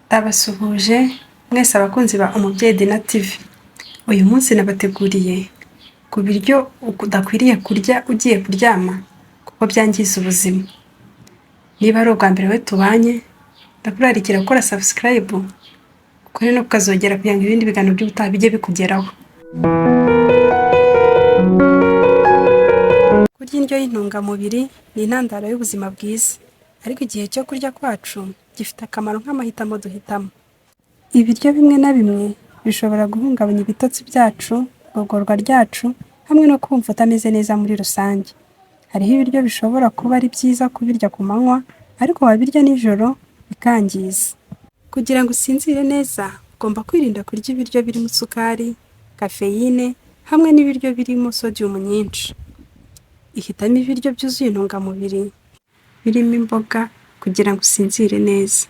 Ndabasuhuje mwese abakunzi ba Umubyeyi Dina TV. Uyu munsi nabateguriye ku biryo udakwiriye kurya ugiye kuryama kuko byangiza ubuzima. Niba ari ubwa mbere we tubanye, ndakurarikira gukora subscribe, ukore no kukazogera kugira ngo ibindi biganiro by'ubutaha bijye bikugeraho. Kurya indyo y'intungamubiri ni intandaro y'ubuzima bwiza, ariko igihe cyo kurya kwacu gifite akamaro nk'amahitamo duhitamo. Ibiryo bimwe na bimwe bishobora guhungabanya ibitotsi byacu, igogorwa ryacu, hamwe no kumva utameze neza muri rusange. Hariho ibiryo bishobora kuba ari byiza kubirya ku manywa, ariko wabirya nijoro bikangiza. Kugira ngo usinzire neza, ugomba kwirinda kurya ibiryo birimo isukari, kafeyine, hamwe n'ibiryo birimo sodium nyinshi. Ihitamo ibiryo byuzuye intungamubiri, birimo imboga kugira ngo usinzire neza.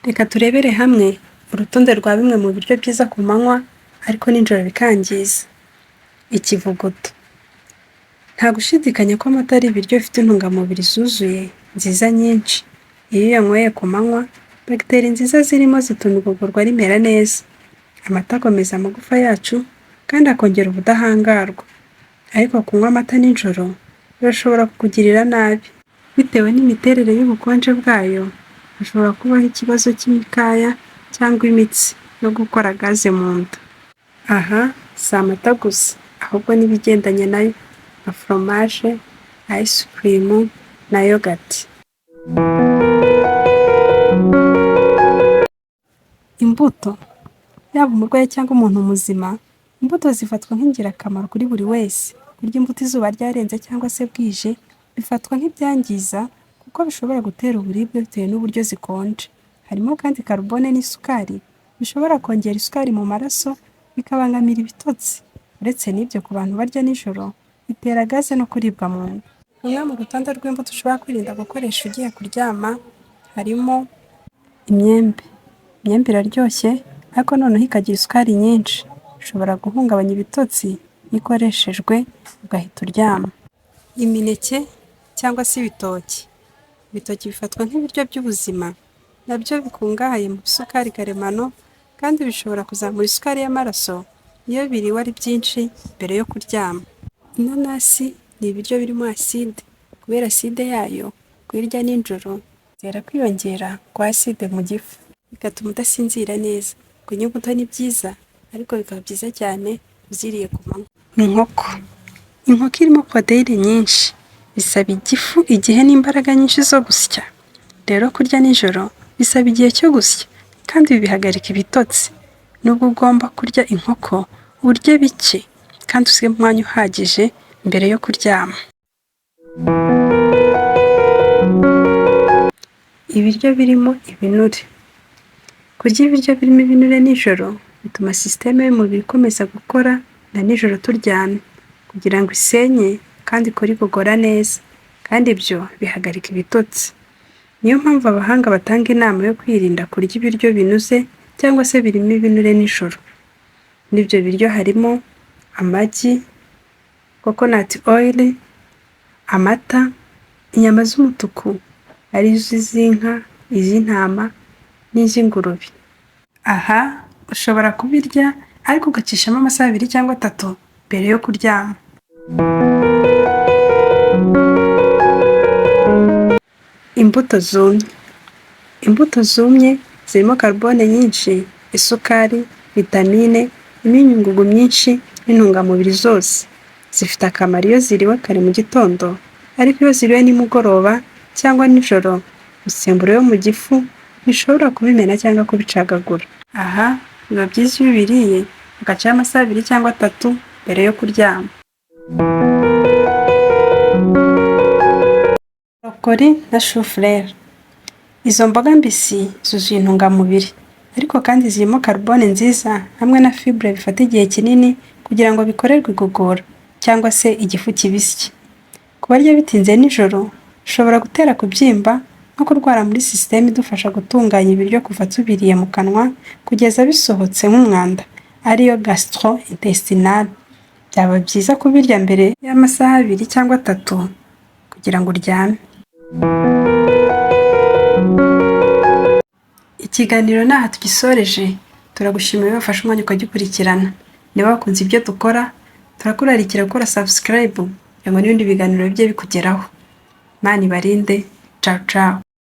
Reka turebere hamwe urutonde rwa bimwe mu biryo byiza ku manywa ariko nijoro bikangiza. Ikivuguto. Nta gushidikanya ko amata ari ibiryo bifite intungamubiri zuzuye nziza nyinshi. Iyo uyanyweye ku manywa, bagiteri nziza zirimo zituma igogorwa rimera neza. Amata akomeza amagufa yacu kandi akongera ubudahangarwa. Ariko kunywa amata nijoro birashobora kukugirira nabi. Bitewe n'imiterere y'ubukonje bwayo, hashobora kubaho ikibazo cy'imikaya cyangwa imitsi no gukora gaze mu nda. Aha si amata gusa, ahubwo n'ibigendanye nayo nka foromaje, ice cream na yogurt. Imbuto. Yaba umurwayi cyangwa umuntu muzima, imbuto zifatwa nk'ingirakamaro kuri buri wese. Kurya imbuto izuba ryarenze cyangwa se bwije bifatwa nk'ibyangiza kuko bishobora gutera uburibwe bitewe n'uburyo zikonje. Harimo kandi karubone n'isukari bishobora kongera isukari mu maraso bikabangamira ibitotsi. Uretse n'ibyo, ku bantu barya nijoro bitera gaze no kuribwa mu nda. Rumwe mu rutonde rw'imbuto ushobora kwirinda gukoresha ugiye kuryama harimo imyembe. Imyembe iraryoshye ariko noneho ikagira isukari nyinshi. Ishobora guhungabanya ibitotsi iyo ikoreshejwe ugahita uryama. Imineke cyangwa se ibitoki. Ibitoki bifatwa nk'ibiryo by'ubuzima, nabyo bikungahaye mu isukari karemano kandi bishobora kuzamura isukari y'amaraso iyo biriwe ari byinshi mbere yo kuryama. Inanasi ni ibiryo birimo acide. Kubera acide yayo, kuyirya nijoro bitera kwiyongera kwa acide mu gifu, bigatuma udasinzira neza. Kunywa imbuto ni byiza, ariko bikaba byiza cyane uziriye ku manywa. Inkoko. Inkoko irimo poroteyine nyinshi, bisaba igifu, igihe n'imbaraga nyinshi zo gusya. Rero kurya nijoro bisaba igihe cyo gusya, kandi ibi bihagarika ibitotsi. Nubwo ugomba kurya inkoko, urye bike kandi usige umwanya uhagije mbere yo kuryama. Ibiryo birimo ibinure. Kurya ibiryo birimo ibinure nijoro bituma sisiteme y'umubiri ikomeza gukora na nijoro turyamye kugira ngo isenye kandi ikore igogora neza, kandi ibyo bihagarika ibitotsi. Niyo mpamvu abahanga batanga inama yo kwirinda kurya ibiryo binuze cyangwa se birimo ibinure nijoro. N'ibyo biryo harimo amagi, coconut oil, amata, inyama z'umutuku arizo iz'inka, iz'intama n'iz'ingurube. Aha ushobora kubirya ariko ugacishamo amasaha 2 cyangwa 3 mbere yo kuryama. Imbuto zumye. Imbuto zumye zirimo karubone nyinshi, isukari, vitamine, imyunyungugu myinshi n'intungamubiri zose. Zifite akamaro iyo ziriwe kare mu gitondo, ariko iyo ziriwe nimugoroba cyangwa nijoro, imisemburo yo mu gifu bishobora kubimena cyangwa kubicagagura. Aha biba byiza iyo ubiriye ugacaho amasaha 2 cyangwa 3 mbere yo kuryama. Brokoli na chou-fleur. Izo mboga mbisi zuzuye intungamubiri, ariko kandi zirimo karubone nziza hamwe na fibre bifata igihe kinini kugira ngo bikorerwe igogora cyangwa se igifu kibisye. Kubarya bitinze nijoro bishobora gutera kubyimba no kurwara muri sisiteme idufasha gutunganya ibiryo kuva tubiriye mu kanwa kugeza bisohotse nk'umwanda, ariyo gastrointestinal. Byaba byiza kubirya mbere y'amasaha 2 cyangwa 3 kugira ngo uryame. Ikiganiro naha tugisoreje, turagushimiye wafashe umwanya ukagikurikirana. Niba wakunze ibyo dukora, turakurarikira gukora subscribe kugira ngo n'ibindi biganiro bijye bikugeraho. Imana ibarinde. Ciao ciao.